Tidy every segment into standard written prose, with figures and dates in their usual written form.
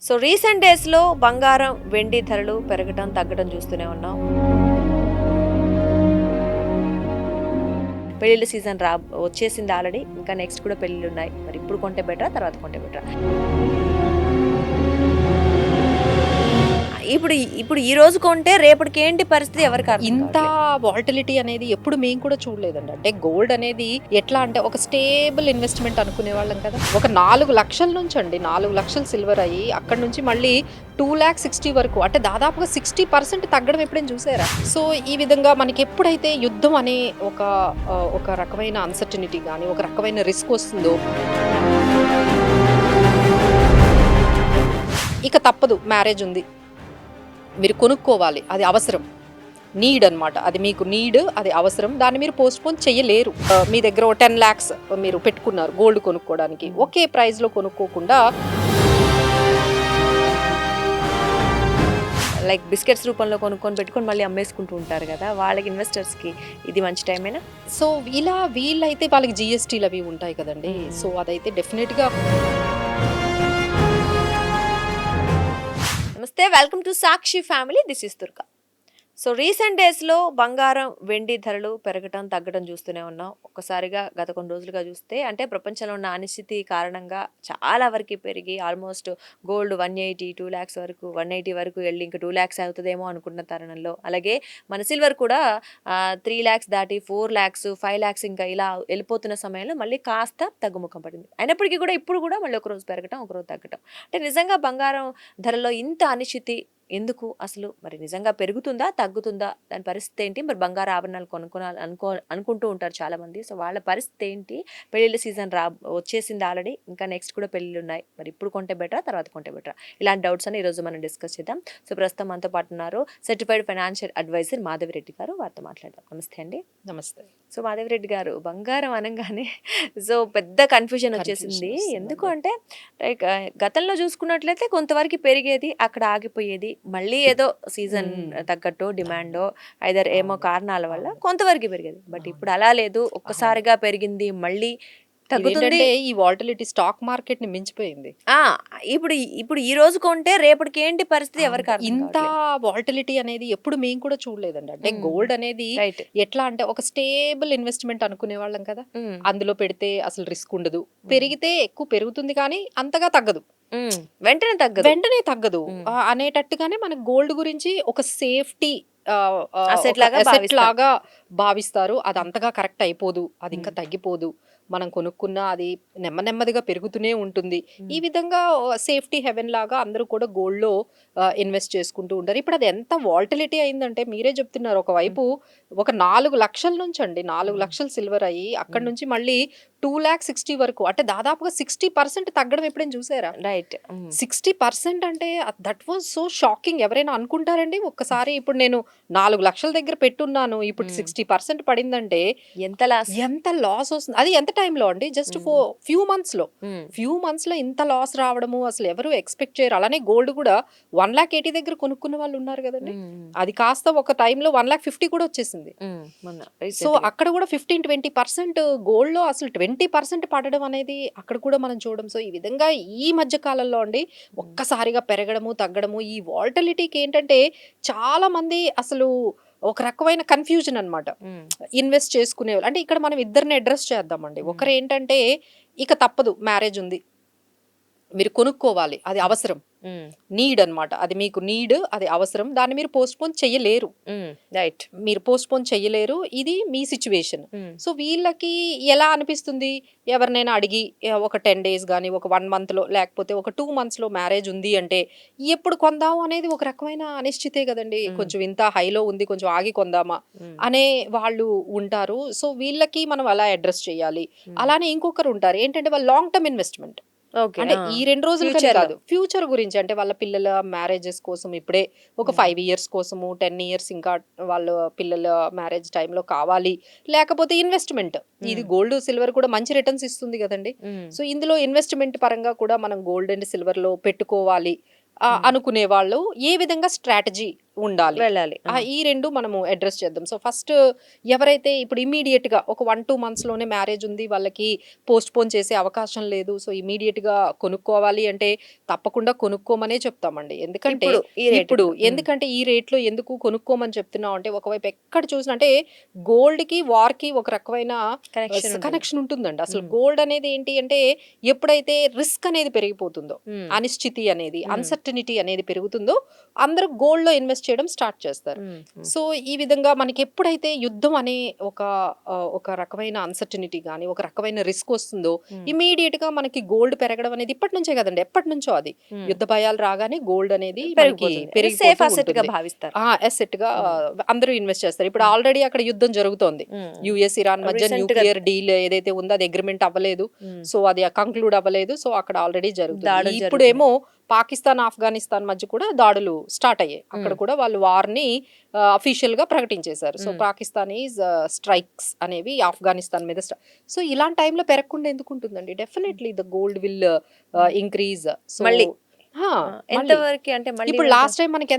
So recent డేస్‌లో బంగారం, వెండి ధరలు పెరగటం, తగ్గడం చూస్తూనే ఉన్నాం. పెళ్ళిళ్ళ సీజన్ వచ్చేసింది ఆల్రెడీ. ఇంకా నెక్స్ట్ కూడా పెళ్ళిళ్ళున్నాయి. మరి ఇప్పుడు కొంటే బెటరా? తర్వాత కొంటే బెటరా? ఇప్పుడు ఇప్పుడు ఈ రోజు కొంటే రేపటికి ఏంటి పరిస్థితి ఎవరికీ అర్థం ఇంత కావట్లేదు. వాలటిలిటీ అనేది ఎప్పుడు మేము కూడా చూడలేదండి. అంటే గోల్డ్ అనేది ఎట్లా అంటే ఒక స్టేబుల్ ఇన్వెస్ట్‌మెంట్ అనుకునే వాళ్ళం కదా! ఒక 4,00,000 నుంచండి 4,00,000 సిల్వర్ అయ్యి అక్కడి నుంచి మళ్ళీ 2,60,000 వరకు అంటే దాదాపుగా 60% తగ్గడం ఎప్పుడైనా చూసారా? సో, ఈ విధంగా మనకెప్పుడైతే యుద్ధం అనే ఒక రకమైన అన్సర్టనిటీ గాని, ఒక రకమైన రిస్క్ వస్తుందో ఇక తప్పదు మ్యారేజ్ ఉంది. మీరు కొనుక్కోవాలి. అది అవసరం. నీడ్ అనమాట. అది మీకు నీడ్, అది అవసరం. దాన్ని మీరు పోస్ట్‌పోన్ చెయ్యలేరు. మీ దగ్గర ఓ 10,00,000 మీరు పెట్టుకున్నారు గోల్డ్ కొనుక్కోవడానికి. ఒకే ప్రైస్‌లో కొనుక్కోకుండా లైక్ బిస్కెట్స్ రూపంలో కొనుక్కొని పెట్టుకొని మళ్ళీ అమ్మేసుకుంటూ ఉంటారు కదా! వాళ్ళకి ఇన్వెస్టర్స్‌కి ఇది మంచి టైమేనా? సో, ఇలా వీళ్ళైతే వాళ్ళకి జీఎస్టీలవి ఉంటాయి కదండీ! సో, అదైతే డెఫినిట్‌గా నమస్తే. Welcome to Sakshi family. This is Durga. So recent డేస్‌లో బంగారం, వెండి ధరలు పెరగటం, తగ్గడం చూస్తూనే ఉన్నాం. ఒక్కసారిగా గత కొన్ని రోజులుగా చూస్తే అంటే ప్రపంచంలో ఉన్న అనిశ్చితి కారణంగా చాలా వరకు పెరిగి ఆల్మోస్ట్ గోల్డ్ 180, 2,00,000 వరకు 180 వరకు ఎళ్లి ఇంకా 2,00,000 అవుతదేమో అనుకున్న తరుణంలో, అలాగే మన సిల్వర్ కూడా 3,00,000 దాటి 4,00,000, 5,00,000 ఇంకా ఇలా వెళ్ళిపోతున్న సమయంలో మళ్ళీ కాస్త తగ్గుముఖం పడింది. అయినప్పటికీ కూడా ఇప్పుడు కూడా మళ్ళీ ఒకరోజు పెరగటం, ఒకరోజు తగ్గటం. అంటే నిజంగా బంగారం ధరలో ఇంత అనిశ్చితి ఎందుకు అసలు? మరి నిజంగా పెరుగుతుందా? తగ్గుతుందా? దాని పరిస్థితి ఏంటి? మరి బంగారు ఆభరణాలు కొనుక్కోనాలి అనుకుంటూ ఉంటారు చాలామంది. సో, వాళ్ళ పరిస్థితి ఏంటి? పెళ్ళిళ్ళ సీజన్ వచ్చేసింది ఆల్రెడీ. ఇంకా నెక్స్ట్ కూడా పెళ్ళిళ్ళున్నాయి. మరి ఇప్పుడు కొంటే బెటరా? తర్వాత కొంటే బెటరా? ఇలాంటి డౌట్స్ అని ఈరోజు మనం డిస్కస్ చేద్దాం. సో, ప్రస్తుతం మనతో పాటు ఉన్నారు సర్టిఫైడ్ ఫైనాన్షియల్ అడ్వైజర్ మాధవిరెడ్డి గారు. వారితో మాట్లాడదాం. నమస్తే అండి. నమస్తే. సో, మాధవిరెడ్డి గారు, బంగారం అనంగానే సో, పెద్ద కన్‌ఫ్యూజన్ కన్‌ఫ్యూజన్ వచ్చేసింది. ఎందుకు వస్తుందండి. అంటే లైక్ గతంలో చూసుకున్నట్లయితే కొంతవరకు పెరిగేది, అక్కడ ఆగిపోయేది. మళ్ళీ ఏదో సీజన్ హ్మ్. తగ్గట్టో, అవును. డిమాండో ఐదర్ ఏమో అవును. కారణాల వల్ల అవును. కొంతవరకు పెరిగేది. బట్ అవును. ఇప్పుడు అలా లేదు. అవును. ఒక్కసారిగా పెరిగింది, మళ్ళీ తగ్గుతుంది. ఇదేంటంటే ఈ వాలటిలిటీ స్టాక్ మార్కెట్‌ని మించిపోయింది. ఆ! ఇప్పుడు ఇప్పుడు ఈ రోజు కొంటే రేపటికి ఏంటి పరిస్థితి అవును. ఎవరికీ అర్థం ఇంత కావట్లేదు. వాలటిలిటీ అనేది ఎప్పుడు మేము కూడా చూడలేదండి. అంటే హ్మ్. గోల్డ్ అనేది రైట్. ఎట్లా అంటే ఒక స్టేబుల్ ఇన్వెస్ట్‌మెంట్ అనుకునేవాళ్ళం కదా! హ్మ్. అందులో పెడితే అసలు రిస్క్ ఉండదు. హ్మ్. పెరిగితే ఎక్కువ పెరుగుతుంది కానీ అంతగా తగ్గదు. హ్మ్. వెంటనే తగ్గదు. వెంటనే తగ్గదు. హ్మ్. అనేటట్టుగానే మనకు గోల్డ్ గురించి ఒక సేఫ్టీ అసెట్ ఒక లాగా అసెట్ భావిస్తాం. లాగా భావిస్తారు. అది హ్మ్. అంతగా కరెక్ట్ అయిపోదు. అది ఇంకా హ్మ్. తగ్గిపోదు. మనం కొనుక్కున్న అది నెమ్మదిగా పెరుగుతూనే ఉంటుంది. ఈ హ్మ్. విధంగా సేఫ్టీ హెవెన్ లాగా అందరూ కూడా గోల్డ్‌లో ఇన్వెస్ట్ చేసుకుంటూ ఉంటారు. ఇప్పుడు అది ఎంత వాలటిలిటీ అయిందంటే మీరే చెప్తున్నారు. హ్మ్. ఒకవైపు ఒక 4,00,000 నుంచండి హ్మ్. 4,00,000 సిల్వర్ అయ్యి అక్కడి హ్మ్. నుంచి మళ్ళీ 2,60,000 వరకు అంటే దాదాపుగా 60% తగ్గడం ఎప్పుడైనా చూసారా? రైట్. హ్మ్. 60% అంటే దట్ వాస్ సో షాకింగ్. ఎవరైనా అనుకుంటారండి? ఒక్కసారి ఇప్పుడు నేను 4,00,000 దగ్గర పెట్టున్నాను. ఇప్పుడు హ్మ్. 60% పడిందంటే ఎంత లాస్? ఎంత లాస్ వస్తుంది. అది ఎంత టైంలో అండి? జస్ట్ హ్మ్. ఫ్యూ మంత్స్‌లో. హ్మ్. ఫ్యూ మంత్స్‌లో ఇంత లాస్ రావడము అసలు ఎవరు ఎక్స్‌పెక్ట్ చేయరు. అలానే గోల్డ్ కూడా 1,80,000 దగ్గర కొనుక్కున్న వాళ్ళు ఉన్నారు గదండీ! హ్మ్. హ్మ్. అది కాస్త ఒక టైంలో 1,50,000 కూడా వచ్చేసింది. హ్మ్. మొన్న సో, రీసెంట్‌గా. అక్కడ గూడా 15, 20% గోల్డ్‌లో అసలు 20% పడడం అనేది అక్కడ కూడా మనం చూడడం. సో, ఈ విధంగా ఈ మధ్య కాలంలో అండి హ్మ్. ఒక్కసారిగా పెరగడము, తగ్గడము ఈ వాలటిలిటీకేంటంటే చాలా మంది అసలు ఒక రకమైన కన్‌ఫ్యూజన్ అన్నమాట. హ్మ్. ఇన్వెస్ట్ చేసుకునేవాళ్ళు. అంటే ఇక్కడ మనం ఇద్దరిని అడ్రెస్ చేద్దామండి. హ్మ్. ఒకరేంటంటే ఇక తప్పదు మ్యారేజ్ ఉంది. మీరు కొనుక్కోవాలి. అది హ్మ్. అవసరం. హ్మ్. నీడ్ అన్నమాట. అది మీకు నీడ్, అది అవసరం. దాన్ని మీరు పోస్ట్‌పోన్ చెయ్యలేరు. హ్మ్. రైట్. మీరు పోస్ట్‌పోన్ చెయ్యలేరు. ఇది మీ సిట్యుయేషన్. హ్మ్. సో, వీళ్ళకి ఎలా అనిపిస్తుంది? ఎవరినైనా అడిగి ఒక 10 డేస్ గాని, ఒక 1 మంత్‌లో లేకపోతే ఒక 2 మంత్స్‌లో మ్యారేజ్ ఉంది అంటే, ఎప్పుడు కొందాం అనేది ఒక రకమైన అనిశ్చితే గదండీ! హ్మ్. కొంచెం ఇంత హైలో ఉంది. కొంచెం ఆగి కొందామా? హ్మ్. అనే వాళ్ళు ఉంటారు. సో, వీళ్ళకి మనం ఎలా అడ్రెస్ చేయాలి? హ్మ్. అలానే ఇంకొకరుంటారు. ఏంటంటే వాళ్ళు లాంగ్ టర్మ్ ఇన్వెస్ట్‌మెంట్. ఓకే. అంటే ఆ! ఈ 2 రోజులకని ఫ్యూచర్‌లో. కాదు. ఫ్యూచర్ గురించి అంటే వాళ్ళ పిల్లల మ్యారేజెస్ కోసం ఇప్పుడే ఒక హ్మ్. 5 ఇయర్స్ కోసము, 10 ఇయర్స్ ఇంకా వాళ్ళ పిల్లల మ్యారేజ్ టైమ్‌లో కావాలి. లేకపోతే ఇన్వెస్ట్‌మెంట్. ఇది హ్మ్. గోల్డ్, సిల్వర్ కూడా మంచి రిటర్న్స్ ఇస్తుంది గదండీ! హ్మ్. సో, ఇందులో ఇన్వెస్ట్‌మెంట్ పరంగా కూడా మనం గోల్డ్ అండ్ సిల్వర్‌లో పెట్టుకోవాలి హ్మ్. అనుకునే వాళ్ళు ఏ విధంగా స్ట్రాటజీ ఉండాలి. వెళ్ళాలి. ఈ 2 మనము అడ్రెస్ చేద్దాం. సో, ఫస్ట్ ఎవరైతే ఇప్పుడు ఇమ్మీడియేట్‌గా ఒక 1, 2 మంత్స్‌లోనే మ్యారేజ్ ఉంది. వాళ్ళకి పోస్ట్‌పోన్ చేసే అవకాశం లేదు. సో, ఇమ్మీడియేట్‌గా కొనుక్కోవాలి అంటే తప్పకుండా కొనుక్కోమనే చెప్తామండి. ఎందుకంటే ఇప్పుడు ఈ రేట్ ఇప్పుడు ఇప్పుడు. ఎందుకంటే ఈ రేట్‌లో ఎందుకు కొనుక్కోమని చెప్తున్నాం అంటే ఒకవైపు ఎక్కడ చూసినా అంటే గోల్డ్‌కి, వార్‌కి ఒక రకమైన కనెక్షన్ ఉంటుంది. కనెక్షన్ ఉంటుందండి. అసలు హ్మ్. గోల్డ్ అనేది ఏంటి అంటే ఎప్పుడైతే రిస్క్ అనేది పెరిగిపోతుందో, హ్మ్. అనిశ్చితి అనేది, హ్మ్. అన్సర్టనిటీ అనేది పెరుగుతుందో అందరూ గోల్డ్‌లో ఇన్వెస్ట్ చేయడం స్టార్ట్ చేస్తారు. హ్మ్. హ్మ్. సో, ఈ విధంగా మనకెప్పుడైతే యుద్ధం అనే ఒక ఒక రకమైన అన్సర్టనిటీ గాని, ఒక రకమైన రిస్క్ వస్తుందో హ్మ్. ఇమ్మీడియేట్‌గా మనకి గోల్డ్ పెరగడం అనేది ఇప్పటి నుంచే కదండీ! ఎప్పటినుంచో అది. హ్మ్. యుద్ధ భయాలు రాగానే గోల్డ్ అనేది మనకి పెరిగిపోతుంది. సేఫ్ పెరిగిపోతూ అసెట్‌గా ఉంటుంది. భావిస్తారు. అసెట్‌గా హ్మ్. అందరూ ఇన్వెస్ట్ చేస్తారు. ఇప్పుడు హ్మ్. ఆల్రెడీ అక్కడ యుద్ధం జరుగుతోంది. హ్మ్. యూఎస్, ఇరాన్ మధ్య రీసెంట్‌గా న్యూక్లియర్ డీల్ ఏదైతే ఉందో అది అగ్రీమెంట్ అవ్వలేదు. హ్మ్. సో, అది కంక్లూడ్ అవ్వలేదు. సో, అక్కడ ఆల్రెడీ జరుగుతుంది. దాడులు జరుగుతున్నాయి. ఇప్పుడేమో పాకిస్తాన్, ఆఫ్ఘనిస్తాన్ మధ్య కూడా దాడులు స్టార్ట్ అయ్యాయి. అక్కడ హ్మ్. కూడా వాళ్ళు వార్‌ని అఫీషియల్‌గా ప్రకటించేశారు. సో, హ్మ్. పాకిస్తాన్ ఈజ్ స్ట్రైక్స్ అనేవి ఆఫ్ఘనిస్తాన్ మీద సో, ఇలాంటి టైంలో పెరగకుండా ఎందుకుంటుందండి? డెఫినైట్‌లీ ద గోల్డ్ విల్ హ్మ్. ఇంక్రీజ్. సో, మళ్ళీ ఆ! ఎంత మళ్ళీ. వరకి అంటే మళ్ళీ ఇప్పుడు పెరుగుతా లాస్ట్ టైమ్ మనకి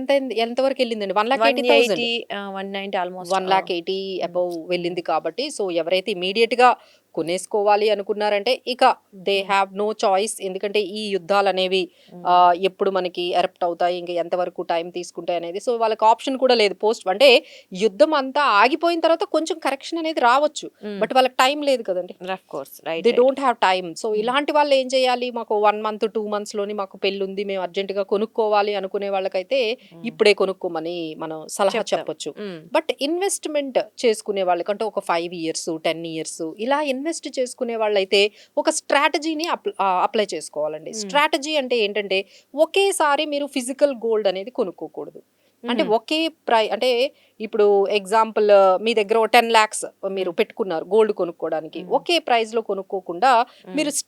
ఎంత వరకు ఎళ్ళిందండి? 1,80,000. 180 190 ఆల్‌మోస్ట్. 1,80,000 హ్మ్. అబోవ్ హ్మ్. వెళ్ళింది కాబట్టి సో, ఎవరైతే ఇమ్మీడియేట్‌గా కొనేసుకోవాలి అనుకున్నారంటే ఇక they hmm. Have no choice. ఎందుకంటే ఈ యుద్ధాలనేవి హ్మ్. ఎప్పుడు మనకి ఎరప్ట్ అవుతాయి, ఇంక ఎంతవరకు టైం తీసుకుంటాయి అనేది. సో, వాళ్ళకి ఆప్షన్ కూడా లేదు. అంటే యుద్ధం అంతా ఆగిపోయిన తర్వాత కొంచెం కరెక్షన్ అనేది రావచ్చు. హ్మ్. బట్ వాళ్ళకి టైం లేదు కదండీ! Of course. Right. They right. Don't have time. So, హ్మ్. ఇలాంటి వాళ్ళు ఏం చేయాలి? మాకు 1 మంత్, 2 మంత్స్‌లోని మాకు పెళ్లుంది. మేము అర్జెంట్‌గా కొనుక్కోవాలి అనుకునే వాళ్ళకైతే హ్మ్. ఇప్పుడే కొనుక్కోమని మనం సలహా చెప్తాం. చెప్పొచ్చు. హ్మ్. బట్ ఇన్వెస్ట్‌మెంట్ చేసుకునే వాళ్ళకంటే ఒక 5 ఇయర్స్, 10 ఇయర్స్ ఇలా ఇన్వెస్ట్ చేసుకునే వాళ్ళైతే ఒక స్ట్రాటజీని అప్లై చేసుకోవాలండి. హ్మ్. స్ట్రాటజీ అంటే ఏంటంటే ఒకేసారి మీరు ఫిజికల్ గోల్డ్ అనేది కొనుక్కోకూడదు. అంటే హుహు. ఒకే అంటే ఇప్పుడు ఎగ్జాంపుల్ మీ దగ్గర ఓ 10,00,000 మీరు హ్మ్. పెట్టుకున్నారు గోల్డ్ కొనుక్కోవడానికి. హ్మ్. ఒకే ప్రైస్‌లో కొనుక్కోకుండా హ్మ్. మీరు హ్మ్.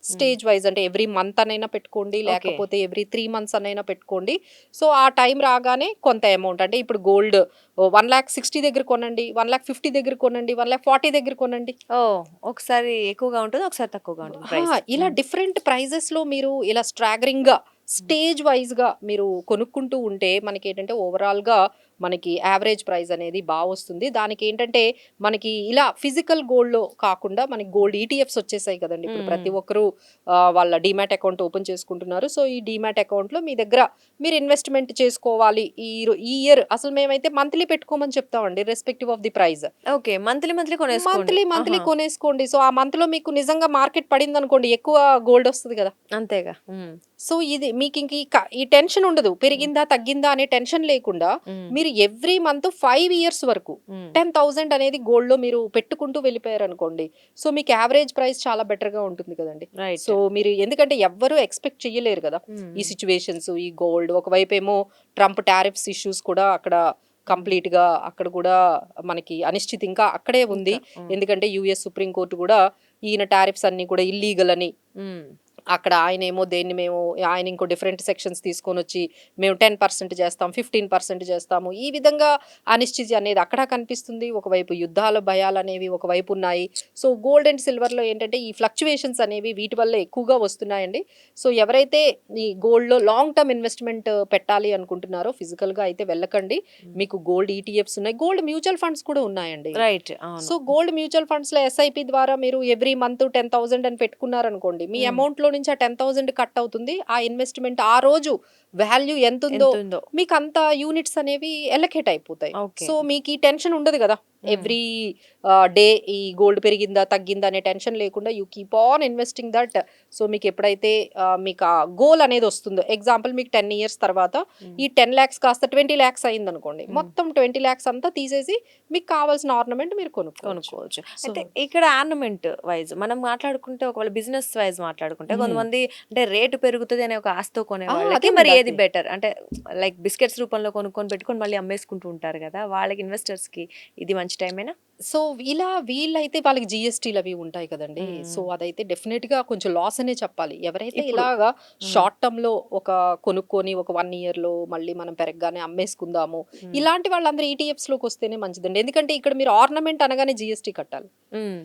స్టేజ్ వైస్ అంటే ఎవ్రీ మంత్ అనైనా పెట్టుకోండి. ఓకే. లేకపోతే ఎవ్రీ 3 మంత్స్ అనైనా పెట్టుకోండి. సో, ఆ టైం రాగానే కొంత అమౌంట్ అంటే ఇప్పుడు గోల్డ్ 1,60,000 దగ్గర కొనండి. 1,50,000 దగ్గర కొనండి. 1,40,000 దగ్గర కొనండి. ఓహ్! ఒకసారి ఎక్కువగా ఉంటుంది. ఒకసారి తక్కువగా ఉంటుంది ఆ! ప్రైస్. ఇలా హ్మ్. డిఫరెంట్ ప్రైజెస్‌లో మీరు ఇలా స్ట్రాగరింగ్‌గా, హ్మ్. స్టేజ్ వైస్‌గా మీరు కొనుక్కుంటూ ఉంటే మనకేంటంటే ఓవరాల్‌గా మనకి యావరేజ్ ప్రైస్ అనేది వస్తుంది. దానికేంటంటే మనకి ఇలా ఫిజికల్ గోల్డ్‌లో కాకుండా మనకి గోల్డ్ ఈటీఎఫ్స్ వచ్చేసాయి కదండీ! ఇప్పుడు హ్మ్. ప్రతి ఒక్కరు వాళ్ళ డీమ్యాట్ అకౌంట్ ఓపెన్ చేసుకుంటున్నారు. సో, ఈ డీమ్యాట్ అకౌంట్‌లో మీ దగ్గర మీరు ఇన్వెస్ట్‌మెంట్ చేసుకోవాలి. ఈ ఇయర్ అసలు మేమైతే మంత్లీ పెట్టుకోమని చెప్తామండి respective of the price. Okay. Monthly కొనేసుకోండి. మంత్లీ ఆహా! కొనేసుకోండి. సో, ఆ మంత్‌లో మీకు నిజంగా మార్కెట్ పడిందనుకోండి, ఎక్కువ గోల్డొస్తది గదా! అంతేగా. హ్మ్. సో, ఇది మీకింక ఈ టెన్షన్ ఉండదు. హ్మ్. పెరిగిందా? తగ్గిందా? అనే టెన్షన్ లేకుండా హ్మ్. మీరు ఎవ్రీ మంత్ 5 ఇయర్స్ వరకు హ్మ్. 10,000 అనేది గోల్డ్‌లో మీరు పెట్టుకుంటూ వెళ్ళిపోయారనుకోండి. సో, మీకు యావరేజ్ ప్రైస్ చాలా బెటర్‌గా ఉంటుంది కదండీ! రైట్. సో, మీరు ఎందుకంటే ఎవ్వరు ఎక్స్‌పెక్ట్ చెయ్యలేరు గదా! హ్మ్. ఈ హ్మ్. సిట్యుయేషన్స్, ఈ గోల్డ్ ఒకవైపేమో ట్రంప్ టారిఫ్స్ ఇష్యూస్ కూడా అక్కడ హ్మ్. కంప్లీట్‌గా అక్కడ గూడా మనకి అనిశ్చితి ఇంకా అక్కడే ఉంది. ఇంకా. హ్మ్. ఎందుకంటే యూఎస్ సుప్రీం కోర్ట్ గూడా ఈయన టారిఫ్స్ అన్నీ కూడా ఇల్లీగల్ అని హ్మ్. అక్కడ ఆయనేమో దేన్ని మేము ఆయన ఇంకో డిఫరెంట్ సెక్షన్స్ తీసుకొనొచ్చి మేము 10% చేస్తాం, 15% చేస్తాము. ఈ విధంగా అనిశ్చితి అనేది అక్కడ కనిపిస్తుంది. ఒకవైపు యుద్ధాల భయాలనేవి ఒకవైపు ఉన్నాయి. సో, గోల్డ్ అండ్ సిల్వర్‌లో ఏంటంటే ఈ ఫ్లక్చుయేషన్స్ అనేవి వీటి వల్ల ఎక్కువగా వస్తున్నాయండి. సో, ఎవరైతే ఈ గోల్డ్‌లో లాంగ్ టర్మ్ ఇన్వెస్ట్‌మెంట్ పెట్టాలి అనుకుంటున్నారో ఫిజికల్‌గా అయితే వెళ్ళకండి. హ్మ్. మీకు గోల్డ్ ఈటీఎఫ్స్ ఉన్నాయి. గోల్డ్ మ్యూచువల్ ఫండ్స్ కూడా ఉన్నాయండి. రైట్. అవును. సో, గోల్డ్ మ్యూచువల్ ఫండ్స్‌లో ఎస్ఐపి ద్వారా మీరు ఎవ్రీ మంత్ 10,000 అని పెట్టుకున్నారనుకోండి. మీ హ్మ్. అమౌంట్‌లో నుంచి ఆ 10,000 కట్ అవుతుంది. ఆ ఇన్వెస్ట్‌మెంట్ ఆ రోజు వాల్యూ ఎంతుందో ఎంతుందో. మీకంత యూనిట్స్ అనేవి ఎలకేట్ అయిపోతాయి. ఓకే. సో, మీకీ టెన్షన్ ఉండదు గదా! హ్మ్. ఎవ్రీ డే ఈ గోల్డ్ పెరిగిందా? తగ్గిందా? అనే టెన్షన్ లేకుండా you keep on investing that. So, మీకెప్పుడైతే మీకు ఆ గోల్ అనేదొస్తుందో ఎగ్జాంపుల్ మీకు 10 ఇయర్స్ తర్వాత హ్మ్. ఈ 10,00,000 కాస్త 20,00,000 అయిందనుకోండి. హ్మ్. మొత్తం 20,00,000 అంతా తీసేసి మీకు కావాల్సిన ఆర్నమెంట్ మీరు కొనుక్కోవచ్చు. కొనుక్కోవచ్చు. సో అయితే ఇక్కడ ఆర్నమెంట్ వైస్ మనం మాట్లాడుకుంటే ఒకవేళ బిజినెస్ వైస్ మాట్లాడుకుంటే హ్మ్. కొంతమంది అంటే రేటు పెరుగుతది అనే ఒక ఆశతో కొనే వాళ్ళకి మరి అదేనండి. ఏది బెటర్? అంటే లైక్ బిస్కెట్స్ రూపంలో కొనుక్కొని పెట్టుకొని మళ్ళీ అమ్మేసుకుంటూ ఉంటారు గదా! వాళ్ళకి ఇన్వెస్టర్స్‌కి ఇది మంచి టైమేనా? సో, ఇలా వీళ్ళైతే వాళ్ళకి జీఎస్టీలవి ఉంటాయి కదండీ! సో, హ్మ్. అదైతే డెఫినిట్‌గా కొంచెం లాస్ అనే చెప్పాలి. ఎవరైతే ఇప్పుడు ఇలాగా హ్మ్. షార్ట్ టర్మ్‌లో ఒక కొనుక్కొని ఒక 1 ఇయర్‌లో మళ్ళీ మనం పెరగగానే అమ్మేసుకుందాము. హ్మ్. ఇలాంటి వాళ్ళందరూ ఈటీఎఫ్స్‌లోకొస్తేనే మంచిదండి. ఎందుకంటే ఇక్కడ మీరు ఆర్నమెంట్ అనగానే జీఎస్టీ కట్టాలి. హ్మ్.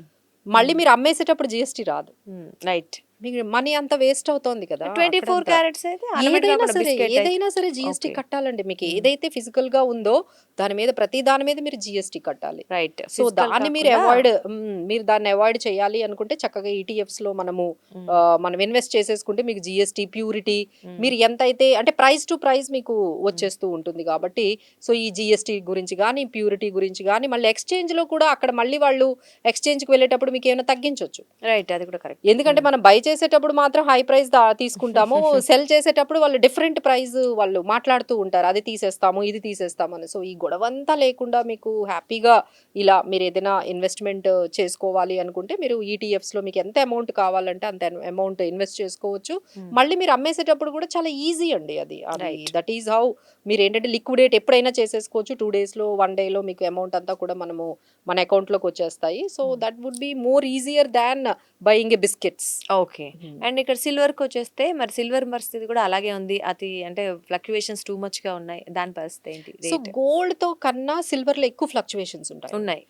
మళ్ళీ హ్మ్. మీరు అమ్మేసేటప్పుడు జీఎస్టీ రాదు. హ్మ్. రైట్. మీకు మనీ అంత వేస్ట్ అవుతోంది కదా 24 అక్కడంతా. క్యారెట్స్ అయితే automatic గా ఏదైనా కూడా సరే బిస్కెట్ అయితే ఏదైనా సరే జిఎస్టీ ఓకే. కట్టాలండి. మీకు ఏదైతే ఫిజికల్ గా ఉందో దాని మీద ప్రతి దాని మీద మీరు జిఎస్టీ కట్టాలి. రైట్. సో దాన్ని మీరు మీరు దాన్ని అవాయిడ్ చేయాలి అనుకుంటే చక్కగా ఈటీఎఫ్స్ లో మనం ఇన్వెస్ట్ చేసేసుకుంటే మీకు జిఎస్టీ ప్యూరిటీ మీరు ఎంతైతే అంటే ప్రైస్ టు ప్రైస్ మీకు వచ్చేస్తూ ఉంటుంది కాబట్టి సో ఈ జిఎస్టీ గురించి కానీ ప్యూరిటీ గురించి కానీ మళ్ళీ ఎక్స్చేంజ్ లో కూడా అక్కడ మళ్ళీ వాళ్ళు ఎక్స్చేంజ్ కి వెళ్ళేటప్పుడు మీకు ఏమైనా తగ్గించవచ్చు. రైట్, అది కూడా కరెక్ట్. ఎందుకంటే మనం బై చేసేటప్పుడు మాత్రం హై ప్రైస్ తీసుకుంటాము, సెల్ చేసేటప్పుడు వాళ్ళు డిఫరెంట్ ప్రైస్ వాళ్ళు మాట్లాడుతూ ఉంటారు, అది తీసేస్తాము ఇది తీసేస్తాము అని. సో ఈ గొడవంతా లేకుండా మీకు హ్యాపీగా ఇలా మీరు ఏదైనా ఇన్వెస్ట్మెంట్ చేసుకోవాలి అనుకుంటే మీరు ఈటీఎఫ్స్ లో మీకు ఎంత అమౌంట్ కావాలంటే అంత అమౌంట్ ఇన్వెస్ట్ చేసుకోవచ్చు. మళ్ళీ మీరు అమ్మేసేటప్పుడు కూడా చాలా ఈజీ అండి అది. Right. దట్ ఈస్ హౌ మీరు ఏంటంటే లిక్విడేట్ ఎప్పుడైనా చేసేసుకోవచ్చు. 2 days లో 1 day లో మీకు అమౌంట్ అంతా కూడా మన అకౌంట్ లోకి వచ్చేస్తాయి. So that would be more easier than buying a biscuits. Okay. And ఇక్కడ సిల్వర్కి వచ్చేస్తే మరి సిల్వర్ పరిస్థితి కూడా అలాగే ఉంది. అది అంటే ఫ్లక్చువేషన్స్ టూ మచ్ గా ఉన్నాయి. దాని పరిస్థితి ఏంటి? సో రేట్ గోల్డ్ తో కన్నా సిల్వర్ లో ఎక్కువ ఫ్లక్చువేషన్స్ ఉంటాయి. ఉన్నాయి.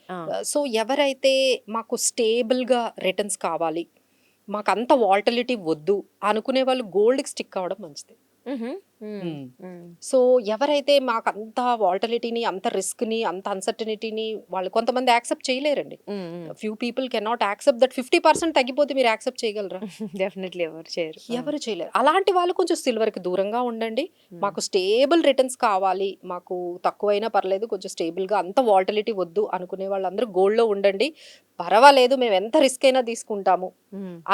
సో ఎవరైతే మాకు స్టేబుల్ గా రిటర్న్స్ కావాలి, మాకు అంత వాల్టిలిటీ వద్దు అనుకునే వాళ్ళు గోల్డ్ కి స్టిక్ అవ్వడం మంచిది. సో ఎవరైతే మాకు అంత వాల్టిలిటీని అంత రిస్క్ ని అంత అన్సర్టనిటీని వాళ్ళు కొంతమంది యాక్సెప్ట్ చేయలేరండి. Few people cannot accept that 50% తగ్గిపోతే మీరు యాక్సెప్ట్ చేయగలరా? డెఫినెట్లీ ఎవరు చేయరు. ఎవరు చేయలేరు. అలాంటి వాళ్ళు కొంచెం సిల్వర్ కి దూరంగా ఉండండి. మాకు స్టేబుల్ రిటర్న్స్ కావాలి, మాకు తక్కువైనా పర్లేదు, కొంచెం స్టేబుల్ గా అంత వాల్టిలిటీ వద్దు అనుకునే వాళ్ళందరూ గోల్డ్ లో ఉండండి. పర్వాలేదు మేము ఎంత రిస్క్ అయినా తీసుకుంటాము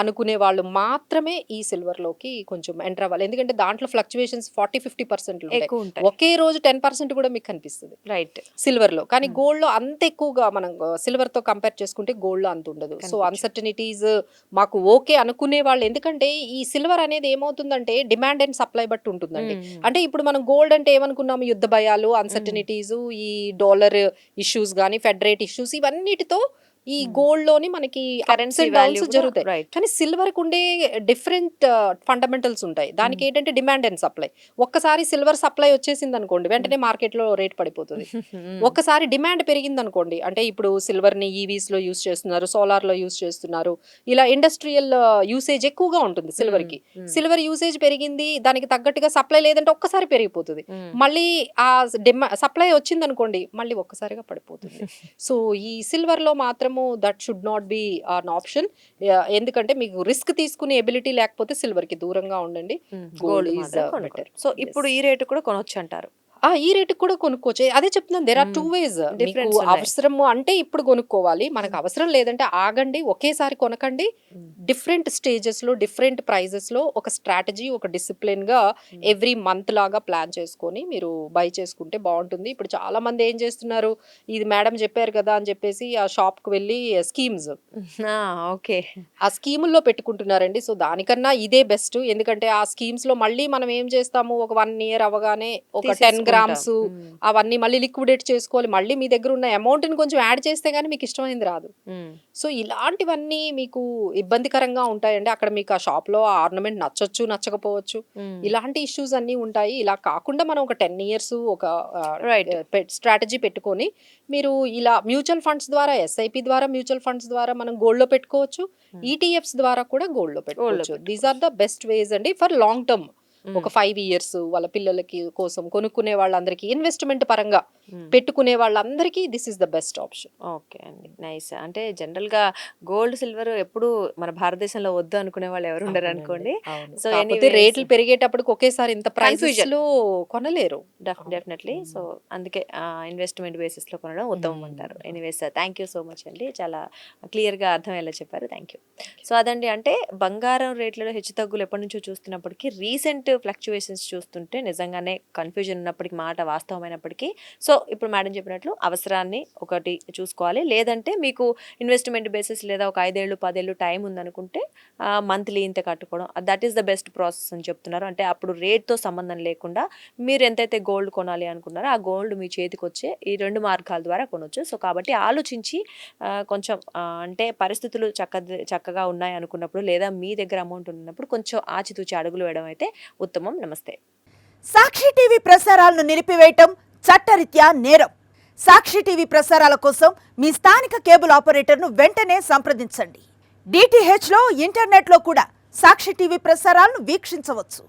అనుకునే వాళ్ళు మాత్రమే ఈ సిల్వర్ లోకి కొంచెం ఎంటర్ అవ్వాలి. ఎందుకంటే దాంట్లో ఫ్లక్చువేషన్స్ 40-50% ఎక్కువ ఉంటాయి. ఒకే రోజు 10% కూడా మీకు కనిపిస్తుంది రైట్. సిల్వర్ లో. కానీ గోల్డ్ లో అంత ఎక్కువగా మనం సిల్వర్ తో కంపేర్ చేసుకుంటే గోల్డ్ లో అంత ఉండదు. సో అన్సర్టనిటీస్ మాకు ఓకే అనుకునే వాళ్ళు, ఎందుకంటే ఈ సిల్వర్ అనేది ఏమవుతుందంటే డిమాండ్ అండ్ సప్లై బట్టి ఉంటుందండి. అంటే ఇప్పుడు మనం గోల్డ్ అంటే ఏమనుకున్నాము, యుద్ధ భయాలు, అన్సర్టనిటీస్, ఈ డాలర్ ఇష్యూస్ కానీ ఫెడ్ రేట్ ఇష్యూస్ ఇవన్నిటితో ఈ గోల్డ్ లోని మనకి కరెన్సీ డౌన్స్ జరుగుతాయి. కానీ సిల్వర్ కు ఉండే డిఫరెంట్ ఫండమెంటల్స్ ఉంటాయి. దానికి ఏంటంటే డిమాండ్ అండ్ సప్లై. ఒక్కసారి సిల్వర్ సప్లై వచ్చేసింది అనుకోండి, వెంటనే మార్కెట్ లో రేట్ పడిపోతుంది. ఒక్కసారి డిమాండ్ పెరిగింది అనుకోండి, అంటే ఇప్పుడు సిల్వర్ ని ఈవీస్ లో యూస్ చేస్తున్నారు, సోలార్ లో యూస్ చేస్తున్నారు, ఇలా ఇండస్ట్రియల్ యూసేజ్ ఎక్కువగా ఉంటుంది సిల్వర్ కి. సిల్వర్ యూసేజ్ పెరిగింది, దానికి తగ్గట్టుగా సప్లై లేదంటే ఒక్కసారి పెరిగిపోతుంది. మళ్ళీ ఆ సప్లై వచ్చింది అనుకోండి, మళ్ళీ ఒక్కసారిగా పడిపోతుంది. సో ఈ సిల్వర్ లో మాత్రం that should not be an option. ఎందుకంటే మీకు రిస్క్ తీసుకునే ఎబిలిటీ లేకపోతే సిల్వర్ కి దూరంగా ఉండండి. Gold is better. సో ఇప్పుడు ఈ రేటు కూడా కొనొచ్చు అంటారు. ఈ రేటు కూడా కొనుక్కోవచ్చు. అదే చెప్తున్నాను, దేర్ ఆర్ 2 ways. మీకు అవసరము అంటే ఇప్పుడు కొనుక్కోవాలి, మనకు అవసరం లేదంటే ఆగండి, ఒకేసారి కొనకండి. డిఫరెంట్ స్టేజెస్ లో డిఫరెంట్ ప్రైజెస్ లో ఒక స్ట్రాటజీ, ఒక డిసిప్లిన్ గా ఎవ్రీ మంత్ లాగా ప్లాన్ చేసుకొని మీరు బై చేసుకుంటే బాగుంటుంది. ఇప్పుడు చాలా మంది ఏం చేస్తున్నారు, ఇది మేడం చెప్పారు కదా అని చెప్పేసి ఆ షాప్ కు వెళ్ళి స్కీమ్స్ ఓకే ఆ స్కీముల్లో పెట్టుకుంటున్నారండి. సో దానికన్నా ఇదే బెస్ట్. ఎందుకంటే ఆ స్కీమ్స్ లో మళ్ళీ మనం ఏం చేస్తాము, ఒక 1 year అవగానే ఒక 10 grams అవన్నీ మళ్ళీ లిక్విడేట్ చేసుకోవాలి. మళ్ళీ మీ దగ్గర ఉన్న అమౌంట్ ని కొంచెం యాడ్ చేస్తే గానీ మీకు ఇష్టమైంది రాదు. సో ఇలాంటివన్నీ మీకు ఇబ్బందికరంగా ఉంటాయండి. అక్కడ మీకు ఆ షాప్ లో ఆర్నమెంట్ నచ్చొచ్చు, నచ్చకపోవచ్చు, ఇలాంటి ఇష్యూస్ అన్ని ఉంటాయి. ఇలా కాకుండా మనం ఒక 10 years ఒక స్ట్రాటజీ పెట్టుకొని మీరు ఇలా మ్యూచువల్ ఫండ్స్ ద్వారా, ఎస్ఐపి ద్వారా, మ్యూచువల్ ఫండ్స్ ద్వారా మనం గోల్డ్ లో పెట్టుకోవచ్చు. ఈటీఎఫ్స్ ద్వారా కూడా గోల్డ్ లో పెట్టుకోవచ్చు. These are the best ways అండి ఫర్ లాంగ్ టర్మ్. ఒక 5 years వాళ్ళ పిల్లలకి కోసం కొనుక్కునే వాళ్ళందరికీ, ఇన్వెస్ట్మెంట్ పరంగా పెట్టుకునే వాళ్ళందరికీ this is the best option. Okay అండి, నైస్. అంటే జనరల్ గా గోల్డ్ సిల్వర్ ఎప్పుడు మన భారతదేశంలో వద్దు అనుకునే వాళ్ళు ఎవరు ఉండరు అనుకోండి. సో రేట్లు పెరిగేటప్పటికి ఒకేసారి ఇంత ప్రైస్ లో కొనలేరు డెఫినెట్లీ. సో అందుకే ఇన్వెస్ట్మెంట్ బేసిస్ లో కొనడం ఉత్తమం అంటారు. Anyways thank you so much అండి, చాలా క్లియర్ గా అర్థమయ్యేలా చెప్పారు. Thank you. సో అదండి, అంటే బంగారం రేట్లలో హెచ్చు తగ్గులు ఎప్పటి నుంచో చూస్తున్నప్పటికీ రీసెంట్ ఫ్లక్చువేషన్స్ చూస్తుంటే నిజంగానే కన్ఫ్యూజన్ ఉన్నప్పటికీ, మాట వాస్తవమైనప్పటికీ, సో ఇప్పుడు మేడం చెప్పినట్లు అవసరాన్ని ఒకటి చూసుకోవాలి. లేదంటే మీకు ఇన్వెస్ట్మెంట్ బేసిస్ లేదా ఒక 5 ఏళ్ళు 10 ఏళ్ళు టైం ఉందనుకుంటే మంత్లీ ఇంత కట్టుకోవడం, that is the best process అని చెప్తున్నారు. అంటే అప్పుడు రేట్తో సంబంధం లేకుండా మీరు ఎంతైతే గోల్డ్ కొనాలి అనుకున్నారో ఆ గోల్డ్ మీ చేతికి వచ్చే ఈ 2 మార్గాల ద్వారా కొనవచ్చు. సో కాబట్టి ఆలోచించి కొంచెం అంటే పరిస్థితులు చక్కగా ఉన్నాయి అనుకున్నప్పుడు, లేదా మీ దగ్గర అమౌంట్ ఉన్నప్పుడు కొంచెం ఆచితూచి అడుగులు వేయడం అయితే ఉత్తమం. నమస్తే. సాక్షి టీవీ ప్రసారాలను నిలిపివేయటం చట్టరీత్యా నేరం. సాక్షి టీవీ ప్రసారాల కోసం మీ స్థానిక కేబుల్ ఆపరేటర్ను వెంటనే సంప్రదించండి. డిటిహెచ్లో, ఇంటర్నెట్లో కూడా సాక్షి టీవీ ప్రసారాలను వీక్షించవచ్చు.